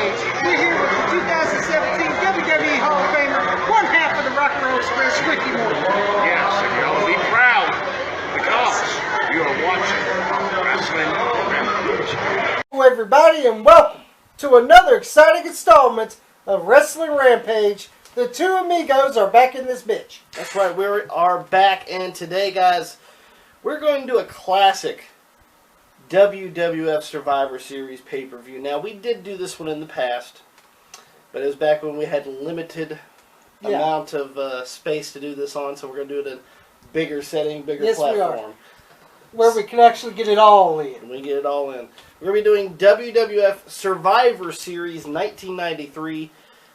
Rampage. We're here with the 2017 WWE Hall of Famer, one half of the Rock and Roll Express, Ricky Morton. Yes, and you ought to be proud because you are watching Wrestling Rampage. Hello everybody and welcome to another exciting installment of Wrestling Rampage. The two amigos are back in this bitch. That's right, we are back, and today, guys, we're going to do a classic WWF Survivor Series pay-per-view. Now, we did do this one in the past, but it was back when we had limited amount of space to do this on, so we're going to do it in a bigger setting, bigger platform. We are. Where we can actually get it all in. We get it all in. We're going to be doing WWF Survivor Series 1993.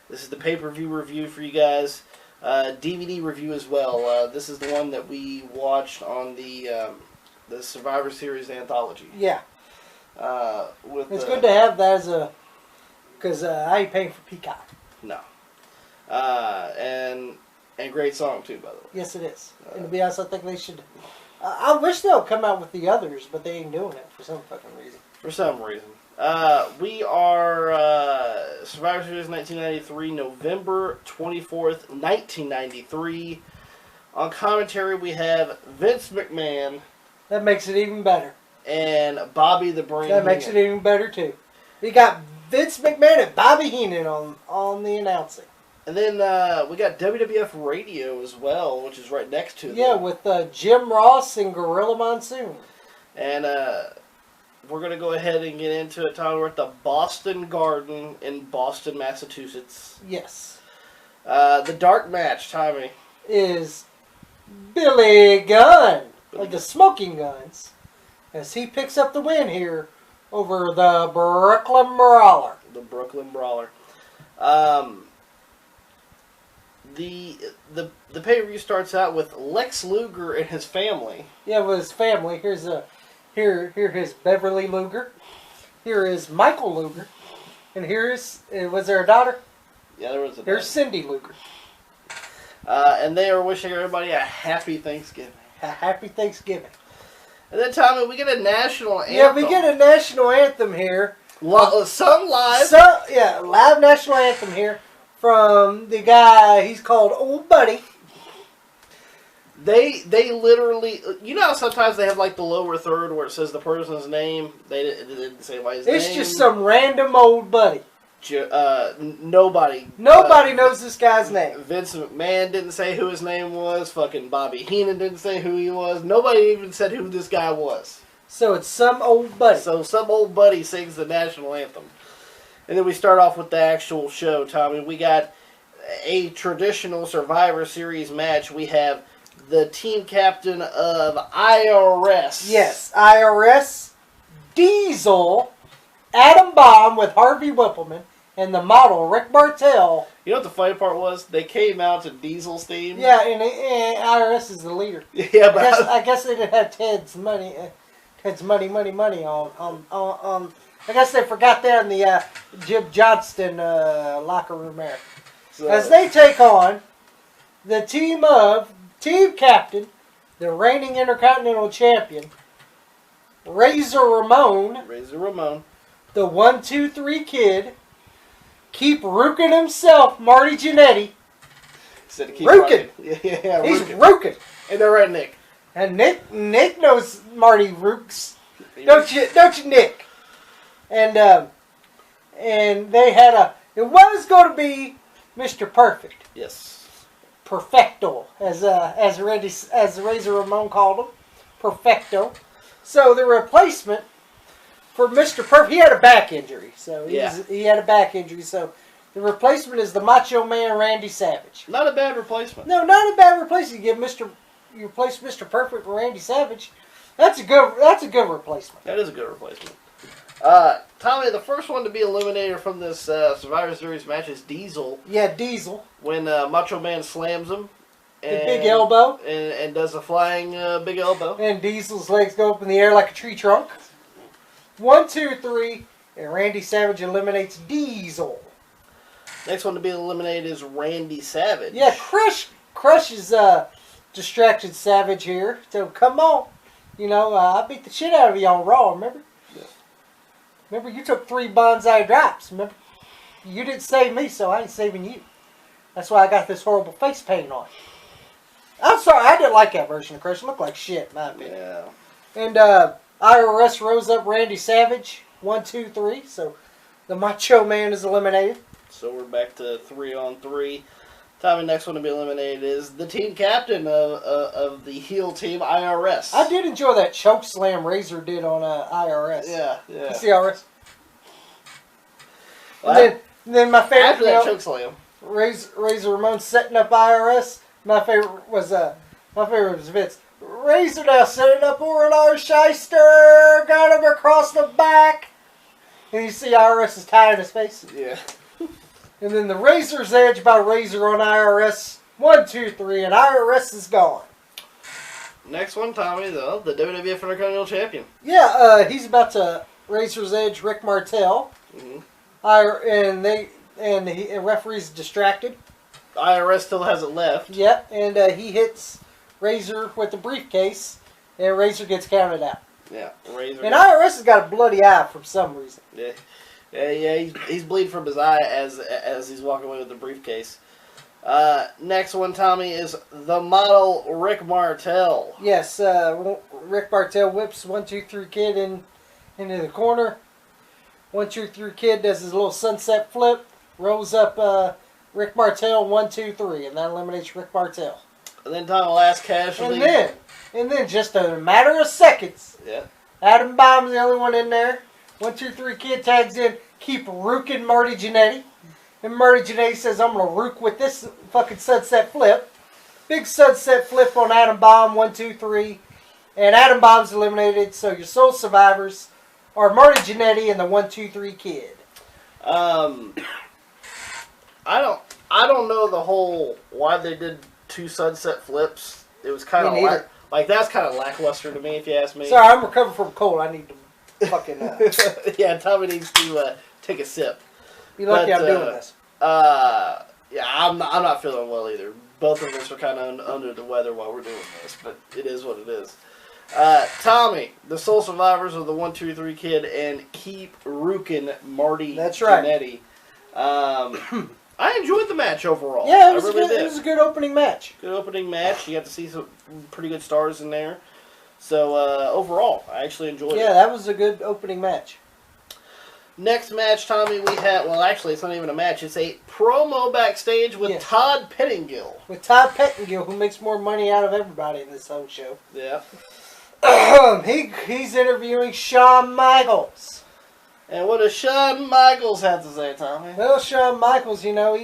This is the pay-per-view review for you guys. DVD review as well. This is the one that we watched on the Survivor Series anthology. Yeah. It's good to have that as a... Because I ain't paying for Peacock. No. And great song, too, by the way. Yes, it is. And to be honest, I think they should... I wish they'll come out with the others, but they ain't doing it for some fucking reason. For some reason. We are Survivor Series 1993, November 24th, 1993. On commentary, we have Vince McMahon. That makes it even better. And Bobby the Brain That makes it even better, too. We got Vince McMahon and Bobby Heenan on the announcing. And then we got WWF Radio as well, which is right next to them. Yeah, with Jim Ross and Gorilla Monsoon. And we're going to go ahead and get into it, Tom. We're at the Boston Garden in Boston, Massachusetts. Yes. The dark match, Tommy, is Billy Gunn of the Smoking Guns, as he picks up the win here over the Brooklyn Brawler. The Brooklyn Brawler. The pay-per-view starts out with Lex Luger and his family. Yeah, with his family. Here is Beverly Luger. Here is Michael Luger. And here is, was there a daughter? Yeah, there was a daughter. Here's Cindy Luger. And they are wishing everybody a happy Thanksgiving. A happy Thanksgiving. And then, Tommy, we get a national anthem. Yeah, we get a national anthem here. Sung live. Live national anthem here from the guy, he's called Old Buddy. They literally, you know how sometimes they have like the lower third where it says the person's name? They didn't say by his name. It's just some random old buddy. Nobody knows this guy's name. Vince McMahon didn't say who his name was. Fucking Bobby Heenan didn't say who he was. Nobody even said who this guy was. So it's some old buddy. So some old buddy sings the national anthem. And then we start off with the actual show, Tommy. We got a traditional Survivor Series match. We have the team captain of IRS. Yes, IRS, Diesel, Adam Bomb with Harvey Whippleman, and the model Rick Bartel. You know what the funny part was? They came out to Diesel's theme. Yeah, and IRS is the leader. Yeah, but I guess they didn't have Ted's money. Ted's money on. I guess they forgot that in the Jim Johnston locker room there. So, as they take on the team captain, the reigning Intercontinental Champion, Razor Ramon, the 1-2-3 Kid, Keep Rookin' himself, Marty Jannetty. Rookin'. Yeah, he's Rookin'. And they're right, Nick. And Nick knows Marty Rooks. Don't you, Nick? And they had it was going to be Mr. Perfect. Yes. Perfecto, as Razor Ramon called him, Perfecto. So the replacement for Mr. Perfect, he had a back injury. So he had a back injury. So the replacement is the Macho Man Randy Savage. Not a bad replacement. No, not a bad replacement. You replace Mr. Perfect with Randy Savage. That's a good replacement. That is a good replacement. Tommy, the first one to be eliminated from this Survivor Series match is Diesel. Yeah, Diesel. When Macho Man slams him. The big elbow. And does a flying big elbow. And Diesel's legs go up in the air like a tree trunk. 1, 2, 3, and Randy Savage eliminates Diesel. Next one to be eliminated is Randy Savage. Yeah, Crush is distracted Savage here. So come on. I beat the shit out of you on Raw, remember? Yeah. Remember, you took 3 bonsai drops, remember? you didn't save me, so I ain't saving you. That's why I got this horrible face paint on. I'm sorry, I didn't like that version of Crush. It looked like shit, in my opinion. Yeah. And IRS rose up Randy Savage, 1, 2, 3. So the Macho Man is eliminated. So we're back to 3-on-3. Tommy, next one to be eliminated is the team captain of the heel team, IRS. I did enjoy that choke slam Razor did on IRS. Yeah. You see IRS? Well, And then my favorite, after that choke slam. Razor Ramon setting up IRS. My favorite was Vince. Razor now setting up Orlando Shyster, got him across the back, and you see IRS is tying his face. Yeah. And then the Razor's Edge by Razor on IRS. 1, 2, 3, and IRS is gone. Next one, Tommy, though, the WWF Intercontinental Champion. Yeah, he's about to Razor's Edge Rick Martel. Mm-hmm. And referee's distracted. IRS still hasn't left. Yep, and he hits Razor with the briefcase, and Razor gets counted out. Yeah, Razor. And IRS has got a bloody eye for some reason. Yeah. He's bleeding from his eye as he's walking away with the briefcase. Next one, Tommy, is the model Rick Martel. Yes, Rick Martel whips 1, 2, 3 Kid into the corner. 1, 2, 3 Kid does his little sunset flip, rolls up Rick Martel 1, 2, 3, and that eliminates Rick Martel. And then Tommy, last casualty. And then just a matter of seconds, Yeah. Adam Bomb's the only one in there. 1, 2, 3 Kid tags in, keep rooking Marty Jannetty. And Marty Jannetty says, I'm going to rook with this fucking sunset flip. Big sunset flip on Adam Bomb, 1, 2, 3. And Adam Bomb's eliminated, so your sole survivors are Marty Jannetty and the 1, 2, 3 Kid. I don't know the whole why they did 2 sunset flips. It was kind of like that's kind of lackluster to me, if you ask me. Sorry, I'm recovering from a cold. I need to fucking yeah, Tommy needs to take a sip. be lucky I'm doing this. Yeah, I'm not feeling well either. Both of us are kind of under the weather while we're doing this, but it is what it is. Tommy, the sole survivors of the 1, 2, 3 Kid and keep rookin' Marty That's right. Jannetty. I enjoyed the match overall. Yeah, it was a good opening match. Good opening match. You got to see some pretty good stars in there. So, overall, I actually enjoyed it. Yeah, that was a good opening match. Next match, Tommy, we had... Well, actually, it's not even a match. It's a promo backstage with Todd Pettingill. With Todd Pettingill, who makes more money out of everybody in this whole show. Yeah. He's interviewing Shawn Michaels. And what does Shawn Michaels have to say, Tommy? Well, Shawn Michaels, you know,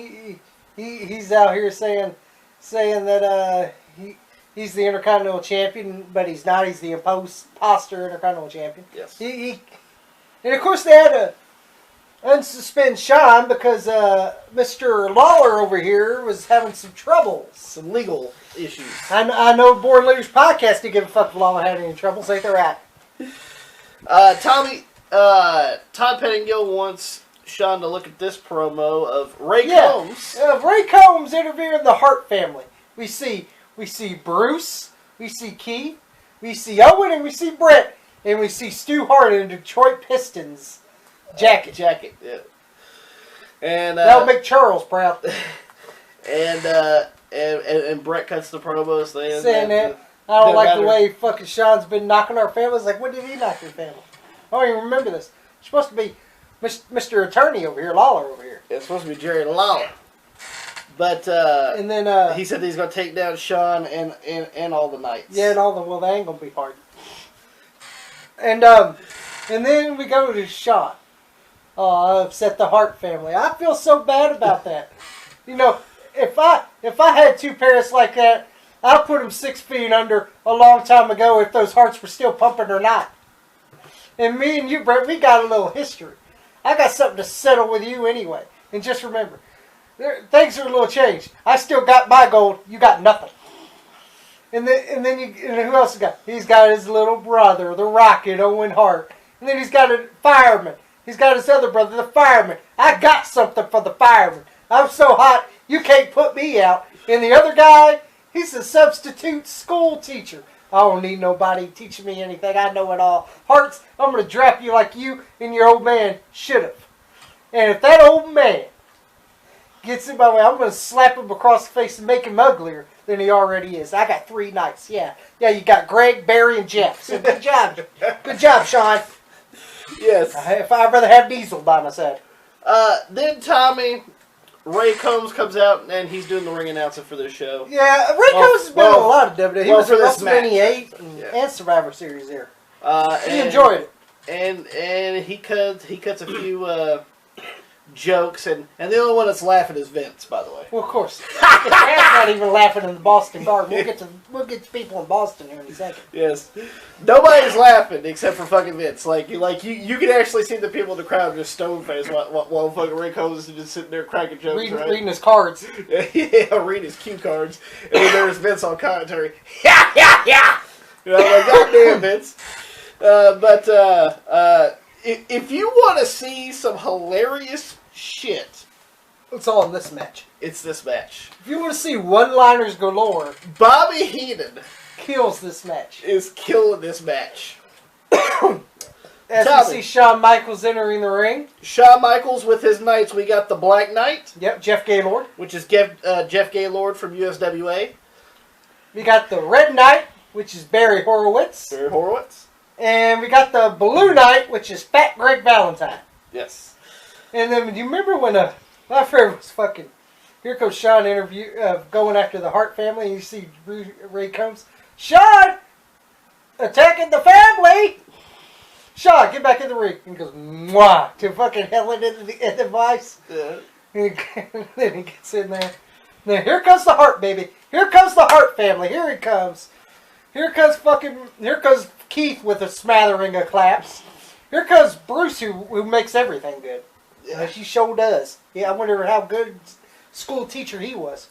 he's out here saying that he's the Intercontinental Champion, but he's not. He's the imposter Intercontinental Champion. Yes. And of course they had to unsuspend Shawn because Mr. Lawler over here was having some troubles. Some legal issues. I know Born Leaders Podcast didn't give a fuck if Lawler had any troubles. Ain't they right? Tommy, Todd Pettingill wants Shawn to look at this promo of Ray Combs. Ray Combs interviewing the Hart family. We see Bruce, we see Keith, we see Owen, and we see Brett, and we see Stu Hart in a Detroit Pistons jacket. Yeah. And that'll make Charles proud. And Brett cuts the promo saying that I don't like the way fucking Shawn's been knocking our families. Like, when did he knock your family? I don't even remember this. It's supposed to be Mr. Attorney over here, Lawler over here. It's supposed to be Jerry Lawler. But and then he said he's going to take down Shawn and all the Knights. Yeah, and they ain't going to be hard. And then we go to Shawn. Oh, I upset the Hart family. I feel so bad about that. You know, if I had 2 parents like that, I'd put them 6 feet under a long time ago if those hearts were still pumping or not. And me and you, Brett, we got a little history. I got something to settle with you anyway. And just remember, things are a little changed. I still got my gold. You got nothing. And then who else he got? He's got his little brother, the Rocket, Owen Hart. And then he's got a fireman. He's got his other brother, the fireman. I got something for the fireman. I'm so hot, you can't put me out. And the other guy, he's a substitute school teacher. I don't need nobody teaching me anything. I know it all. Hearts, I'm going to draft you like you and your old man should have. And if that old man Gets in my way. I'm going to slap him across the face and make him uglier than he already is. I got 3 knights. Yeah. Yeah, you got Greg, Barry, and Jeff. So good job. Good job, Shawn. Yes. If I'd rather have Diesel by my side. Then Tommy, Ray Combs comes out and he's doing the ring announcing for this show. Yeah, Ray Combs has been in a lot of WWE. He was for in this match. WrestleMania 8 and Survivor Series there. He enjoyed it. And he cuts a few jokes, and the only one that's laughing is Vince, by the way. Well, of course. It's not even laughing in the Boston Garden. We'll get to people in Boston here in a second. Yes, nobody's laughing except for fucking Vince. Like you can actually see the people in the crowd just stone faced while fucking Ray Combs is just sitting there cracking jokes, Reading his cards. Yeah, reading his cue cards, and then there's Vince on commentary. Yeah. You know, like goddamn Vince. If you want to see some hilarious shit, It's all in this match. it's this match. If you want to see one-liners galore, Bobby Heenan kills this match. is killing this match. As Tommy. we see Shawn Michaels entering the ring. Shawn Michaels with his Knights. We got the Black Knight, Yep, Jeff Gaylord. which is Jeff Gaylord from USWA. We got the Red Knight, which is Barry Horowitz. Barry Horowitz. And we got the Blue Knight, which is Fat Greg Valentine. Yes. And then, do you remember when my favorite was fucking, here comes Shawn going after the Hart family, and you see Ray Combs. Shawn! Attacking the family! Shawn, get back in the ring. And he goes, mwah, to fucking hell into the vice. Yeah. And then he gets in there. Now, here comes the Hart, baby. Here comes the Hart family. Here he comes. Here comes Keith with a smattering of claps. Here comes Bruce, who makes everything good. Yeah, she sure does. Yeah, I wonder how good school teacher he was.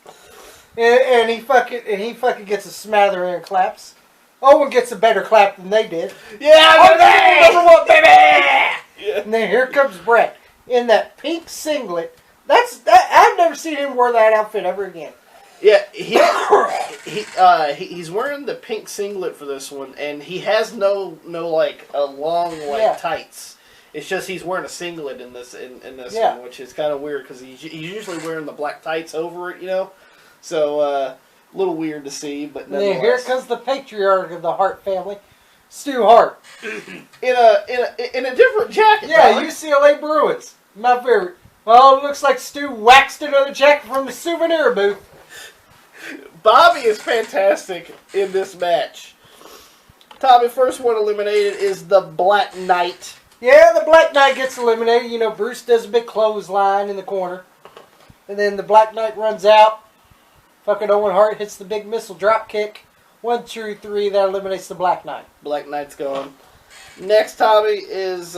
And he fucking gets a smattering of claps. Owen gets a better clap than they did. Yeah, number one, baby. Yeah. And then here comes Brett in that pink singlet. I've never seen him wear that outfit ever again. Yeah, he's wearing the pink singlet for this one, and he has no like a long tights. It's just he's wearing a singlet in this one, which is kind of weird because he's usually wearing the black tights over it, you know. So a little weird to see, but nonetheless. Here comes the patriarch of the Hart family, Stu Hart, in a different jacket. Yeah, UCLA Bruins, my favorite. Well, it looks like Stu waxed another jacket from the souvenir booth. Bobby is fantastic in this match. Tommy, first one eliminated is the Black Knight. Yeah, the Black Knight gets eliminated. You know, Bruce does a big clothesline in the corner. And then the Black Knight runs out. Fucking Owen Hart hits the big missile drop kick. 1, 2, 3, that eliminates the Black Knight. Black Knight's gone. Next, Tommy, is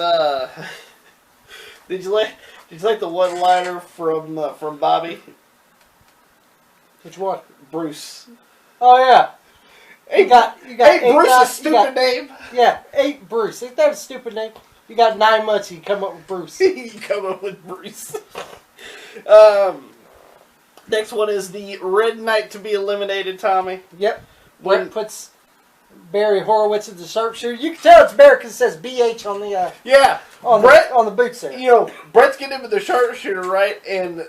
Did you like the one-liner from Bobby? Which one? Bruce. Oh yeah. You got Bruce's stupid name. Yeah, 8 Bruce. Ain't that a stupid name? You got 9 months. You come up with Bruce. You come up with Bruce. Next one is the Red Knight to be eliminated. Tommy. Yep. Brett puts Barry Horowitz in the sharpshooter. You can tell it's Barry because it says BH on the on the boots there. You know, Brett's getting him with the sharpshooter, right? And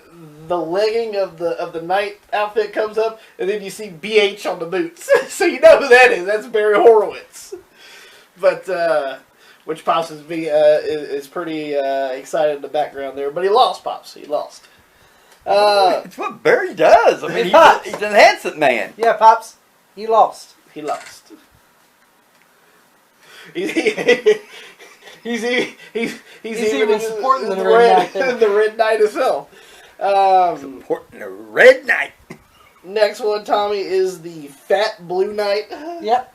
the legging of the Knight outfit comes up, and then you see BH on the boots. So you know who that is. That's Barry Horowitz. But which Pops is pretty excited in the background there. But he lost, Pops. He lost. It's what Barry does. I mean, he's an handsome man. Yeah, Pops. He lost. He lost. He's even supporting the Red Knight. The Red Knight himself. Supporting the Red Knight. Next one, Tommy, is the Fat Blue Knight. Yep.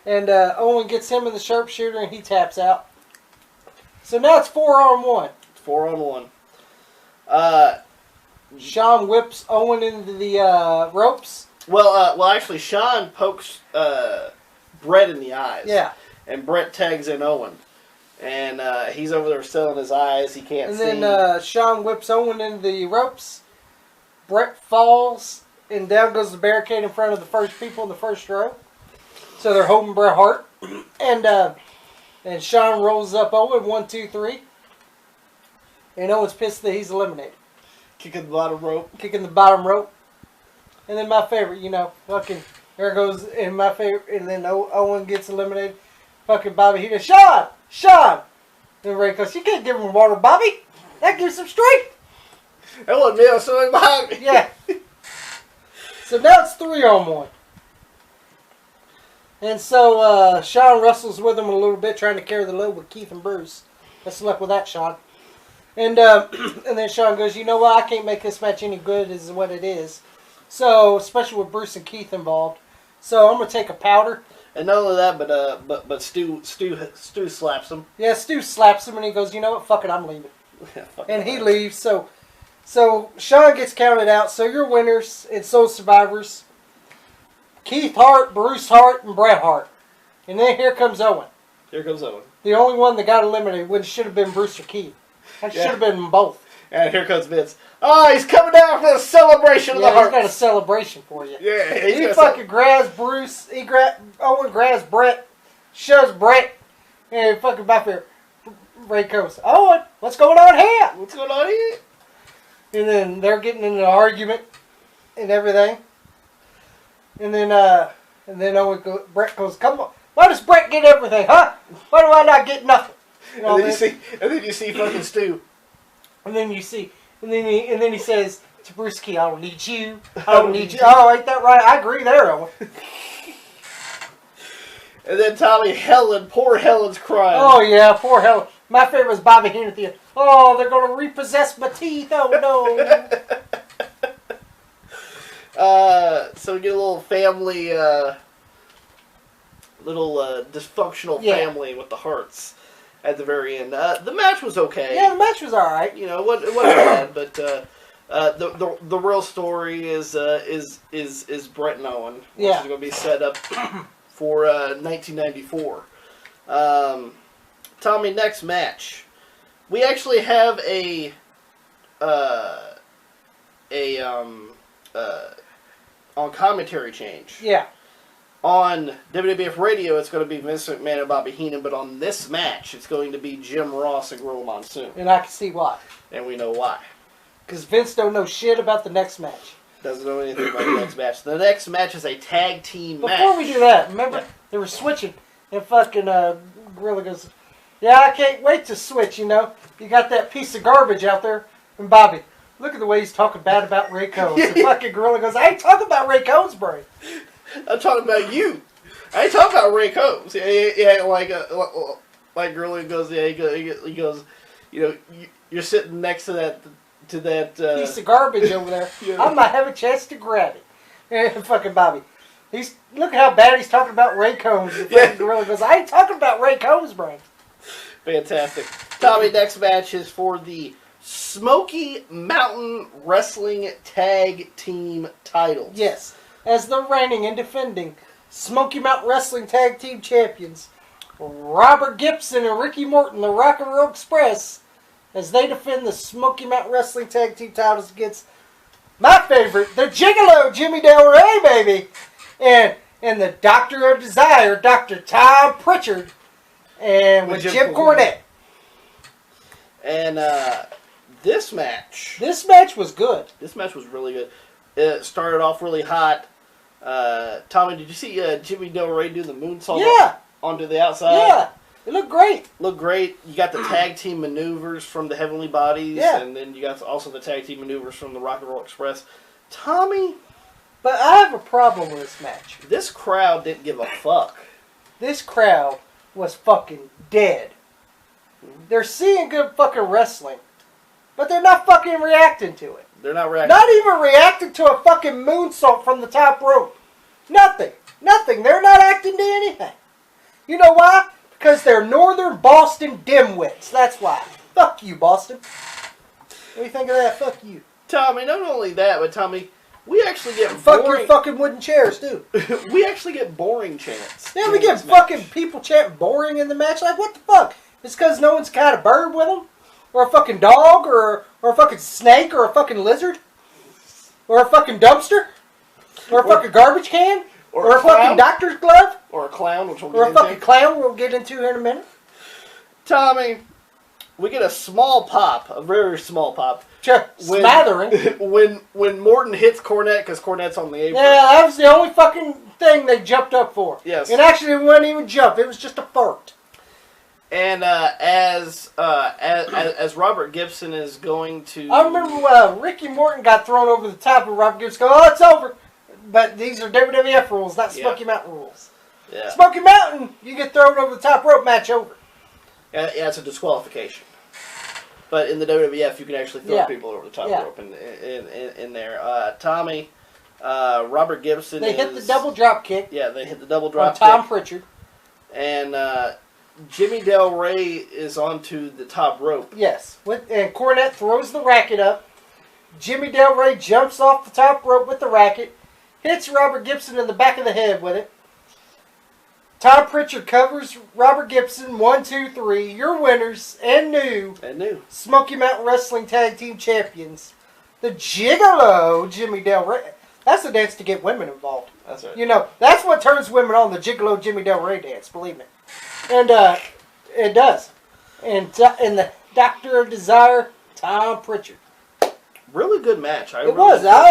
And Owen gets him in the sharpshooter and he taps out. So now it's 4-on-1. 4-on-1. Shawn whips Owen into the ropes. Well, actually, Shawn pokes Brett in the eyes. Yeah. And Brett tags in Owen. And he's over there selling his eyes. He can't see. And then Shawn whips Owen into the ropes. Brett falls. And down goes the barricade in front of the first people in the first row. So they're holding Bret Hart. And Shawn rolls up Owen. 1, 2, 3. And Owen's pissed that he's eliminated. Kicking the bottom rope. Kicking the bottom rope. And then my favorite, you know, fucking, there goes, and my favorite, and then Owen gets eliminated. Fucking Bobby, he goes, Shawn! And Ray goes, you can't give him water, Bobby. That gives him strength. That wasn't me, I was somebody behind me. Yeah. So now it's 3-on-1. And so Shawn wrestles with him a little bit, trying to carry the load with Keith and Bruce. Best of luck with that, Shawn. And then Shawn goes, you know what? I can't make this match any good, is what it is. So, especially with Bruce and Keith involved. So I'm gonna take a powder. And not only that, but Stu slaps him. Yeah, Stu slaps him, and he goes, you know what? Fuck it, I'm leaving. And he leaves. So Shawn gets counted out. So you're winners and so survivors. Keith Hart, Bruce Hart, and Bret Hart. And then here comes Owen. Here comes Owen. The only one that got eliminated, when it should have been Bruce or Keith. That should have been them both. And here comes Vince. Oh, he's coming down for the celebration of the Harts. He's got a celebration for you. Yeah, He fucking grabs Bruce. Owen grabs Bret, shoves Bret, and fucking back there. Ray goes, Owen, what's going on here? What's going on here? And then they're getting into an argument and everything. And then Bret goes, come on. Why does Bret get everything, huh? Why do I not get nothing? You know, And then you see fucking Stu. And then he says to Bruce Key, I don't need you. I don't need you. Oh, ain't that right? I agree there, Owen. And then poor Helen's crying. Oh, yeah, poor Helen. My favorite was Bobby Heenan at the end. Oh, they're going to repossess my teeth. Oh, no. So we get a little family, dysfunctional family with the Harts at the very end. The match was okay. Yeah, the match was all right. You know, it wasn't bad, but the real story is Bret and Owen, which is going to be set up for 1994. Tommy, next match, we actually have a on commentary change. Yeah. On WWF Radio, it's going to be Vince McMahon and Bobby Heenan, but on this match, it's going to be Jim Ross and Gorilla Monsoon. And I can see why. And we know why. Because Vince don't know shit about the next match. Doesn't know anything about the next match. The next match is a tag team match. Before we do that, remember, they were switching, and fucking Gorilla goes, yeah, I can't wait to switch, you know. You got that piece of garbage out there. And Bobby, look at the way he's talking bad about Ray Combs. And fucking Gorilla goes, I ain't talking about Ray Combs, bro. I'm talking about you. I ain't talking about Ray Combs. Yeah, like Gorilla goes, he goes, you know, you're sitting next to that piece of garbage over there. Yeah. I might have a chance to grab it. And fucking Bobby. Look how bad he's talking about Ray Combs. And fucking Gorilla goes, I ain't talking about Ray Combs, bro. Fantastic. Tommy, next match is for the Smoky Mountain Wrestling Tag Team titles. Yes. As the reigning and defending Smoky Mountain Wrestling Tag Team Champions, Robert Gibson and Ricky Morton, the Rock and Roll Express, as they defend the Smoky Mountain Wrestling Tag Team titles against my favorite, the Gigolo, Jimmy Del Rey, baby, and the Doctor of Desire, Dr. Tom Pritchard, and with Jim Cornette. And this match was good. This match was really good. It started off really hot. Tommy, did you see Jimmy Del Rey do the moonsault onto the outside? Yeah. It looked great. Looked great. You got the tag team maneuvers from the Heavenly Bodies, and then you got also the tag team maneuvers from the Rock and Roll Express. Tommy, but I have a problem with this match. This crowd didn't give a fuck. This crowd was fucking dead. They're seeing good fucking wrestling, but they're not fucking reacting to it. They're not reacting. Not even reacting to a fucking moonsault from the top rope. Nothing. They're not acting to anything. You know why? Because they're Northern Boston dimwits. That's why. Fuck you, Boston. What do you think of that? Fuck you. Tommy, not only that, but Tommy, we actually get fuck your fucking wooden chairs, too. We actually get boring chants. Yeah, we get fucking people chanting boring in the match. Like, what the fuck? It's because no one's got a bird with them? Or a fucking dog? Or a fucking snake? Or a fucking lizard? Or a fucking dumpster? Or a fucking garbage can? Or a fucking doctor's glove? Or a clown, which we'll get into. Or a fucking clown we'll get into here in a minute. Tommy, we get a small pop, a very small pop. Smattering. When Morton hits Cornette because Cornette's on the apron. Yeah, that was the only fucking thing they jumped up for. Yes. And actually, it wasn't even jump. It was just a fart. And as Robert Gibson is going to... I remember Ricky Morton got thrown over the top of Robert Gibson. Oh, it's over. But these are WWF rules, not Smoky Mountain rules. Yeah. Smoky Mountain, you get thrown over the top rope, match over. Yeah, it's a disqualification. But in the WWF, you can actually throw people over the top rope in there. Tommy, Robert Gibson. They hit the double drop kick. Yeah, they hit the double drop kick. On Tom Pritchard. And Jimmy Del Rey is onto the top rope. Yes. And Cornette throws the racket up. Jimmy Del Rey jumps off the top rope with the racket. Hits Robert Gibson in the back of the head with it. Tom Pritchard covers Robert Gibson. 1, 2, 3. Your winners and new Smoky Mountain Wrestling Tag Team Champions. The Gigolo Jimmy Del Rey. That's the dance to get women involved. That's right. You know, that's what turns women on, the Gigolo Jimmy Del Rey dance, believe me. And it does. And the Doctor of Desire, Tom Pritchard. Really good match. I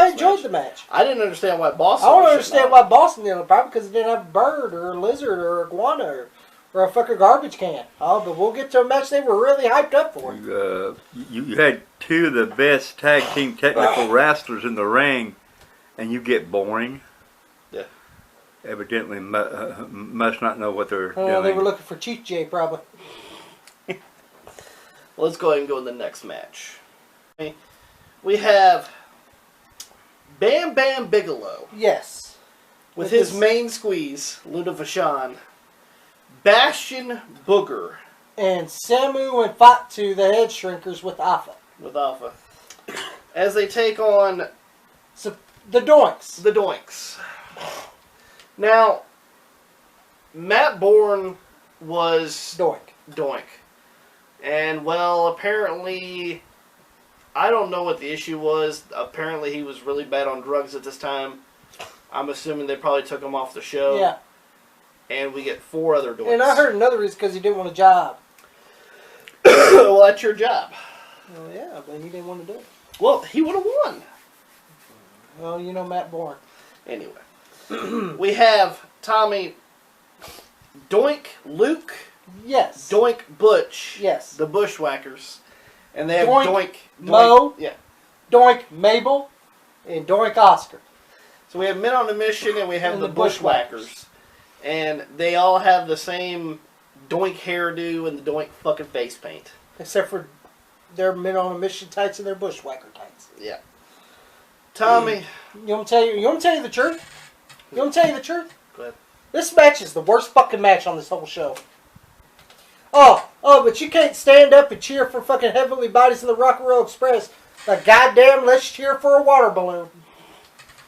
enjoyed the match. I didn't understand why Boston. I don't understand why Boston didn't. Probably because it didn't have a bird or a lizard or a iguana or a fucking garbage can. Oh, but we'll get to a match they were really hyped up for. You had two of the best tag team technical wrestlers in the ring, and you get boring. Yeah. Evidently, must not know what they're doing. They were looking for Chief J, probably. Let's go ahead and go in the next match. We have Bam Bam Bigelow. Yes. With his main squeeze, Luna Vachon. Bastion Booger. And Samu and Fatu, the head shrinkers, with Alpha. As they take on... the Doinks. The Doinks. Now, Matt Bourne was... Doink. And, well, apparently... I don't know what the issue was. Apparently he was really bad on drugs at this time. I'm assuming they probably took him off the show. Yeah. And we get 4 other Doinks. And I heard another reason because he didn't want a job. Well, that's your job. Well, yeah, but he didn't want to do it. Well, he would have won. Well, you know Matt Bourne. Anyway. We have Tommy, Doink Luke. Yes. Doink Butch. Yes. The Bushwhackers. And they have Doink Mo. Yeah. Doink Mabel. And Doink Oscar. So we have Men on a Mission and we have the Bushwhackers. And they all have the same Doink hairdo and the Doink fucking face paint. Except for their Men on a Mission tights and their Bushwhacker tights. Yeah. Tommy. You want me to tell you the truth? You want me to tell you the truth? Go ahead. This match is the worst fucking match on this whole show. Oh, but you can't stand up and cheer for fucking Heavenly Bodies of the Rock and Roll Express. Like, goddamn, let's cheer for a water balloon.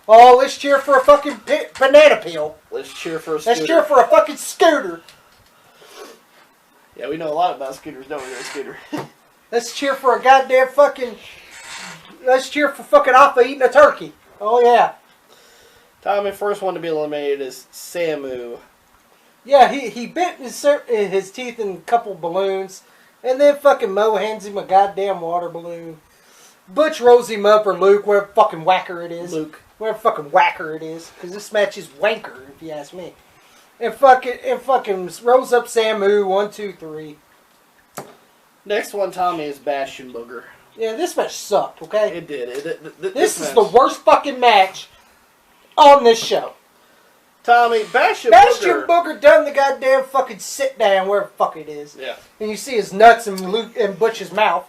Oh, let's cheer for a fucking banana peel. Let's cheer for a scooter. Let's cheer for a fucking scooter. Yeah, we know a lot about scooters, don't we, Scooter? Let's cheer for a goddamn fucking... Let's cheer for fucking Alpha eating a turkey. Oh, yeah. Tommy, first one to be eliminated is Samu. Yeah, he bit his teeth in a couple balloons. And then fucking Mo hands him a goddamn water balloon. Butch rolls him up, or Luke, whatever fucking whacker it is. Whatever fucking whacker it is. Because this match is wanker, if you ask me. And fucking rolls up Samu, 1, 2, 3. Next one, Tommy, is Bastion Booger. Yeah, this match sucked, okay? It did. This is the worst fucking match on this show. Tommy, Bastion Booger done the goddamn fucking sit down where the fuck it is. Yeah. And you see his nuts in Butch's mouth.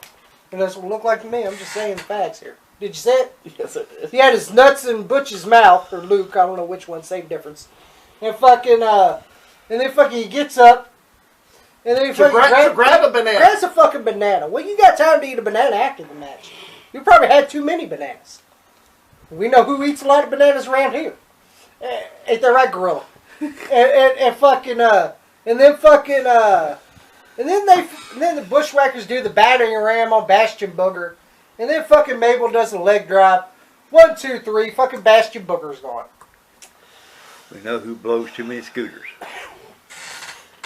And that's what it looked like to me. I'm just saying the facts here. Did you see it? Yes, I did. He had his nuts in Butch's mouth, or Luke, I don't know which one, same difference. And then he gets up, and then he grab a banana. Grabs a fucking banana. Well, you got time to eat a banana after the match. You probably had too many bananas. We know who eats a lot of bananas around here. Ain't that right, Gorilla? and then the Bushwhackers do the battering ram on Bastion Booger, and then fucking Mabel does a leg drop. 1, 2, 3. Fucking Bastion Booger's gone. We know who blows too many scooters.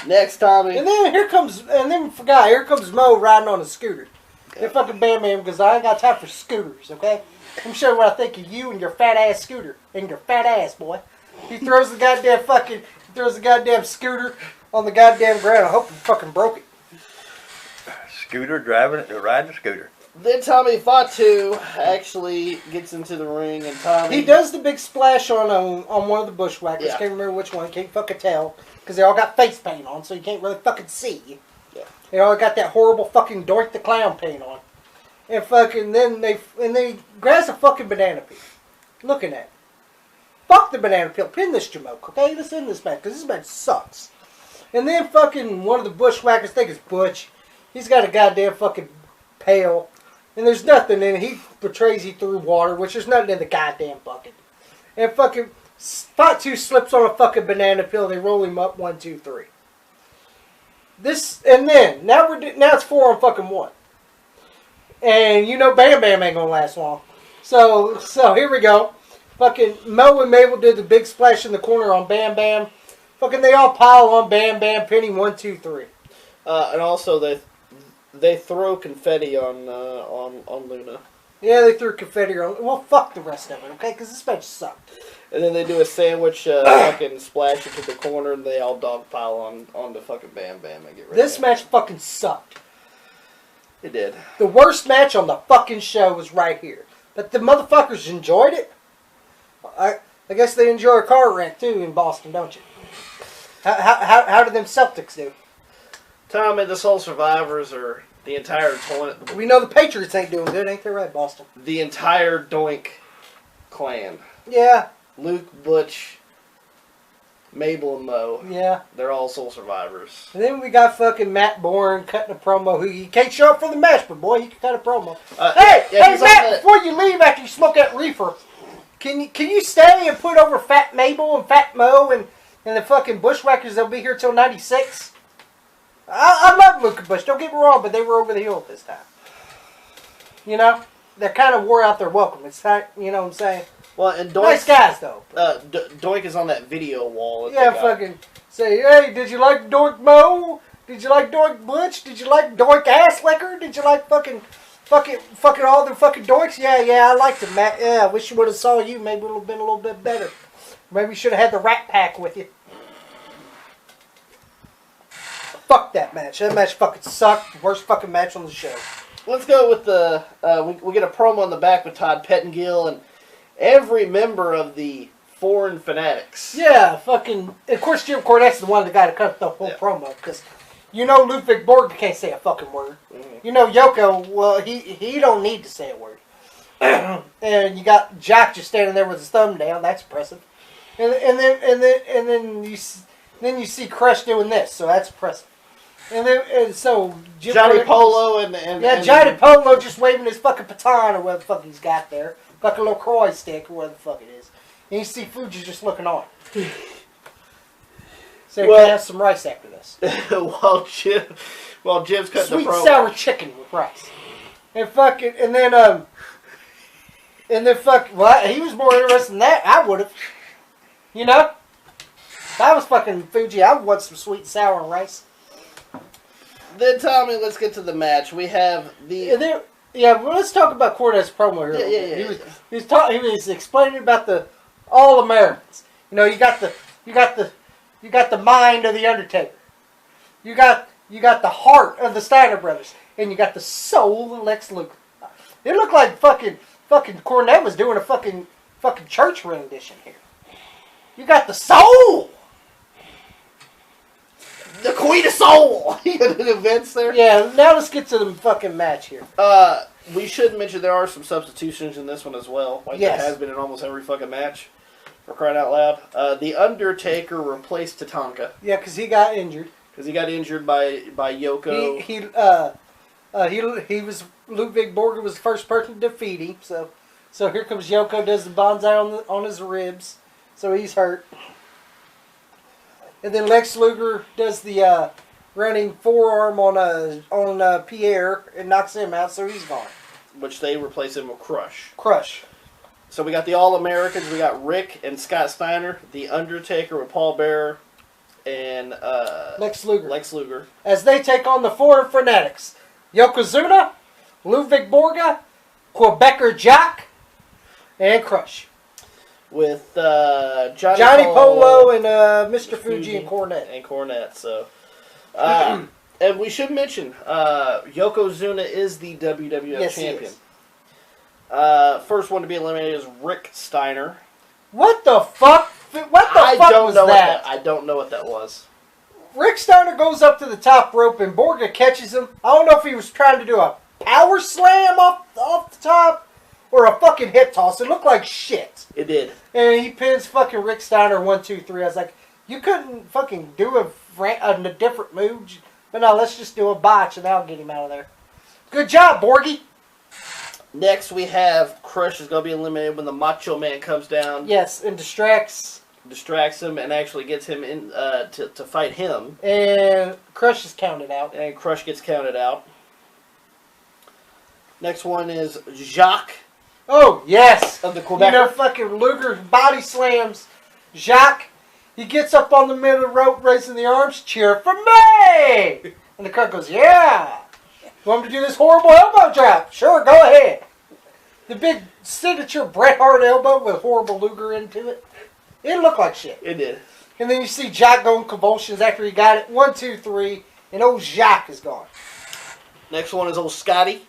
Next, Tommy. And then here comes Mo riding on a scooter. They're fucking Bam Bam because I ain't got time for scooters, okay? I'm showing what I think of you and your fat ass scooter. And your fat ass, boy. He throws the goddamn scooter on the goddamn ground. I hope he fucking broke it. Scooter riding a scooter. Then Tommy Fatu actually gets into the ring, and Tommy... He does the big splash on one of the bushwhackers. Yeah. Can't remember which one. Can't fucking tell. Because they all got face paint on, so you can't really fucking see. Yeah. They all got that horrible fucking Doink the Clown paint on. And fucking then they grabs a fucking banana peel. Looking at it. Fuck the banana peel. Pin this jamoke, okay? Let's end this match, because this match sucks. And then fucking one of the bushwhackers, I think it's Butch, he's got a goddamn fucking pail. And there's nothing in it. He portrays he threw water, which there's nothing in the goddamn bucket. And fucking Fatu slips on a fucking banana peel. They roll him up 1, 2, 3. This and then now it's 4 on fucking 1. And you know Bam Bam ain't gonna last long. So here we go. Fucking Mo and Mabel did the big splash in the corner on Bam Bam. Fucking they all pile on Bam Bam, pinning 1, 2, 3. And also they throw confetti on Luna. Yeah, they threw confetti on. Well, fuck the rest of it, okay? Because this match sucked. And then they do a sandwich fucking splash into the corner, and they all dogpile on the fucking Bam Bam and get ready. This match fucking sucked. It did. The worst match on the fucking show was right here. But the motherfuckers enjoyed it. I guess they enjoy a car wreck too in Boston, don't you? How do them Celtics do? Tommy, the Soul Survivors are the entire tournament. We know the Patriots ain't doing good, ain't they right, Boston? The entire Doink clan. Yeah. Luke, Butch, Mabel, and Mo. Yeah. They're all Soul Survivors. And then we got fucking Matt Bourne cutting a promo. He can't show up for the match, but boy, he can cut a promo. Hey, Matt! Before you leave after you smoke that reefer, can you stay and put over Fat Mabel and Fat Mo and the fucking Bushwhackers? They'll be here till '96. I love Luke and Bush. Don't get me wrong, but they were over the hill this time. You know, they kind of wore out their welcome. It's not, you know what I'm saying. Well, and Doink, nice guys though. Doink is on that video wall. Yeah, fucking say, hey, did you like Doink Mo? Did you like Doink Butch? Did you like Doink Ass Liquor? Did you like fucking all the fucking Doinks? Yeah, I liked them, Matt. Yeah, I wish you would have saw you. Maybe it would have been a little bit better. Maybe you should have had the Rat Pack with you. Fuck that match. That match fucking sucked. Worst fucking match on the show. Let's go with the. We get a promo in the back with Todd Pettengill and every member of the foreign Fanatics. Yeah, fucking. Of course, Jim Cornette's the one that got to cut the whole promo because you know Ludwig Borg can't say a fucking word. Mm-hmm. You know Yoko. Well, he don't need to say a word. And you got Jack just standing there with his thumb down. That's impressive. And then you see Crush doing this. So that's impressive. And so Jim Johnny Cornette Polo and Johnny Polo just waving his fucking baton or whatever the fuck he's got there. Fucking little Croy stick or whatever the fuck it is. And you see Fuji just looking on. So you can have some rice after this. while Jim's cutting Sweet the promo. sour chicken with rice. And well, he was more interested in that. I would have. You know? If I was fucking Fuji, I would want some sweet sour and rice. Then Tommy, let's get to the match. We have the well, let's talk about Cornette's promo here. Yeah. He was explaining about the All Americans. You know, you got the mind of the Undertaker. You got the heart of the Steiner brothers, and you got the soul of Lex Luger. It looked like fucking Cornette was doing a fucking church rendition here. You got the soul. The Queen of Soul! You got the events there? Yeah, now let's get to the fucking match here. We should mention there are some substitutions in this one as well. Like there has been in almost every fucking match. For crying out loud. The Undertaker replaced Tatanka. Yeah, because he got injured. Because he got injured by Yoko. He was Ludwig Borger was the first person to defeat him. So here comes Yoko, does the bonsai on his ribs. So he's hurt. And then Lex Luger does the running forearm on Pierre and knocks him out, so he's gone. Which they replace him with Crush. So we got the All-Americans. We got Rick and Scott Steiner. The Undertaker with Paul Bearer. and Lex Luger. Lex Luger. As they take on the foreign Fanatics. Yokozuna, Ludwig Borga, Quebecer Jack, and Crush. With Johnny Polo and Mr. Fuji and Cornette. And Cornette, so. And we should mention, Yokozuna is the WWF champion. First one to be eliminated is Rick Steiner. What the fuck? What the fuck was that? I don't know what that was. Rick Steiner goes up to the top rope and Borga catches him. I don't know if he was trying to do a power slam off the top or a fucking hip toss. It looked like shit. It did. And he pins fucking Rick Steiner 1, 2, 3. I was like, you couldn't fucking do a different move. But no, let's just do a botch and that'll get him out of there. Good job, Borgie. Next we have Crush is going to be eliminated when the Macho Man comes down. Yes, and distracts him and actually gets him in to fight him. And Crush is counted out. And Crush gets counted out. Next one is Jacques. Oh, yes. Of the Quebec. You know, fucking Luger body slams Jacques. He gets up on the middle of the rope, raising the arms. Cheer for me! And the crowd goes, yeah. You want me to do this horrible elbow drop? Sure, go ahead. The big signature Bret Hart elbow with horrible Luger into it. It looked like shit. It did. And then you see Jacques going convulsions after he got it. 1, 2, 3. And old Jacques is gone. Next one is old Scotty.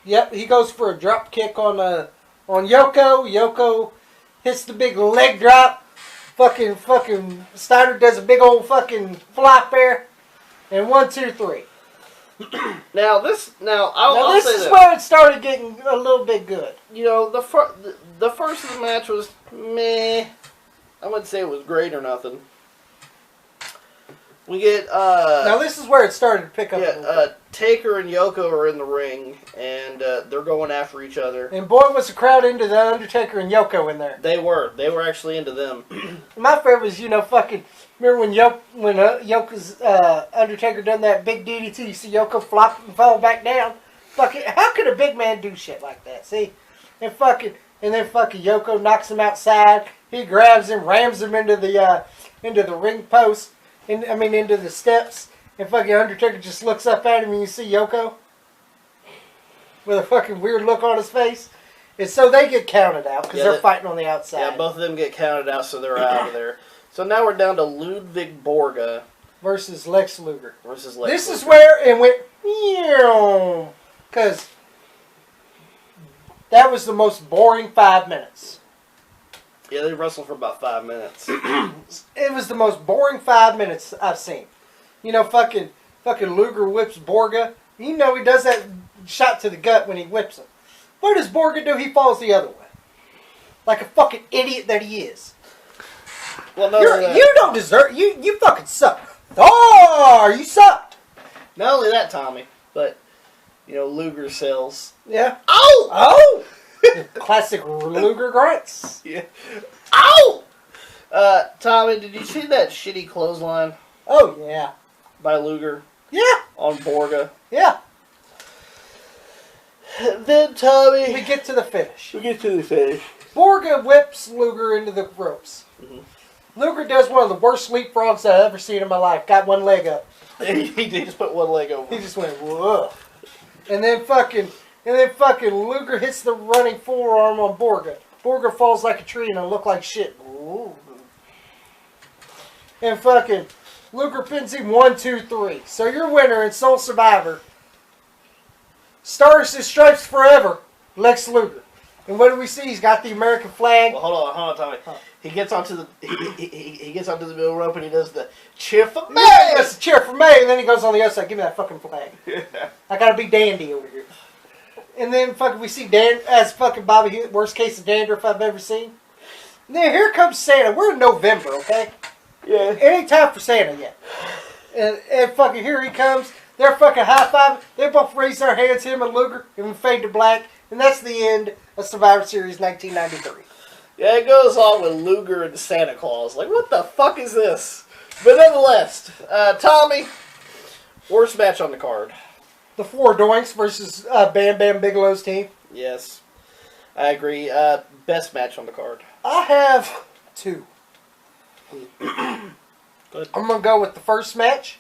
Yep, he goes for a drop kick on Yoko. Yoko hits the big leg drop. Fucking Steiner does a big old fucking flop there. And 1, 2, 3. I'll This say is this. where it started getting a little bit good. You know, the first of the match was meh. I wouldn't say it was great or nothing. We get Now this is where it started to pick up. A little bit. Taker and Yoko are in the ring, and they're going after each other. And boy, was the crowd into the Undertaker and Yoko in there. They were actually into them. My favorite was, fucking. Remember when Yoko's Undertaker done that big DDT? You see Yoko flop and fall back down. Fucking, how could a big man do shit like that? See, and then Yoko knocks him outside. He grabs him, rams him into the ring post, into the steps. And fucking Undertaker just looks up at him and you see Yoko with a fucking weird look on his face. And so they get counted out because they're fighting on the outside. Yeah, both of them get counted out, so they're out of there. So now we're down to Ludwig Borga versus Lex Luger. This is where it went, because that was the most boring 5 minutes. Yeah, they wrestled for about 5 minutes. It was the most boring 5 minutes I've seen. Fucking Luger whips Borga. He does that shot to the gut when he whips him. What does Borga do? He falls the other way. Like a fucking idiot that he is. Well, no, you don't deserve. You fucking suck. Oh, you suck. Not only that, Tommy, but Luger sells. Yeah. Ow! Oh. Classic Luger grunts. Yeah. Ow! Tommy, did you see that shitty clothesline Oh yeah. by Luger Yeah. on Borga? Yeah. Then Tommy, We get to the finish. to the finish. Borga whips Luger into the ropes. Mhm. Luger does one of the worst leapfrogs I've ever seen in my life. Got one leg up. He just put one leg over. He just went, whoa. And then fucking Luger hits the running forearm on Borga. Borga falls like a tree and it looked like shit. Ooh. And fucking Luger pins him 1, 2, 3. So your winner and sole survivor, Stars and Stripes Forever, Lex Luger. And what do we see? He's got the American flag. Well, hold on, Tommy. He gets onto the he gets onto the middle rope and he does the cheer for me. Yeah, he does the cheer for May, and then he goes on the other side. Give me that fucking flag. I gotta be dandy over here. And then fucking we see Dan as fucking Bobby Hewett, worst case of dandruff I've ever seen. And then here comes Santa. We're in November, okay? Yeah. It ain't time for Santa yet. And fucking here he comes. They're fucking high-fiving. They both raise their hands, him and Luger, and we fade to black. And that's the end of Survivor Series 1993. Yeah, it goes on with Luger and Santa Claus. Like, what the fuck is this? But nonetheless, Tommy, worst match on the card. The Four Doinks versus Bam Bam Bigelow's team. Yes, I agree. Best match on the card. I have two. Go I'm going to go with the first match.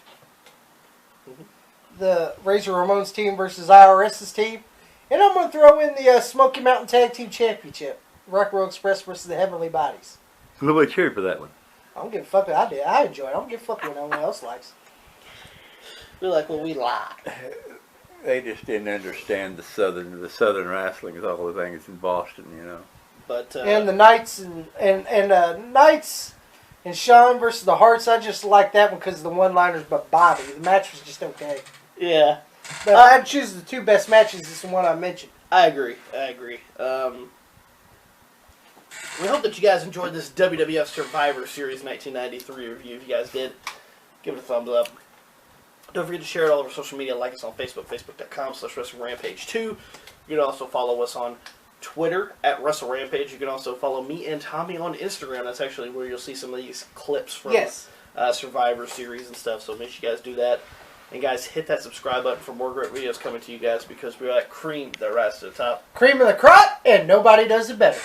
The Razor Ramon's team versus IRS's team. And I'm going to throw in the Smoky Mountain Tag Team Championship. Rock Roll Express versus the Heavenly Bodies. Who will cheer for that one? I don't give a fuck. I did. I enjoy it. I don't give a fuck what no one else likes. We like what we like. They just didn't understand the southern wrestling is all the things in Boston, you know. But And the Knights and Knights and Shawn versus the Harts. I just like that one because of the one-liners. But Bobby, the match was just okay. yeah, But if I had to choose the two best matches, it's the one I mentioned. I agree. We hope that you guys enjoyed this WWF Survivor Series 1993 review. If you guys did, give it a thumbs up. Don't forget to share it all over social media. Like us on Facebook, facebook.com/WrestlingRampage2. You can also follow us on Twitter at WrestleRampage. You can also follow me and Tommy on Instagram. That's actually where you'll see some of these clips from Survivor Series and stuff. So make sure you guys do that. And guys, hit that subscribe button for more great videos coming to you guys because we're like cream that rises to the top. Cream of the crop, and nobody does it better.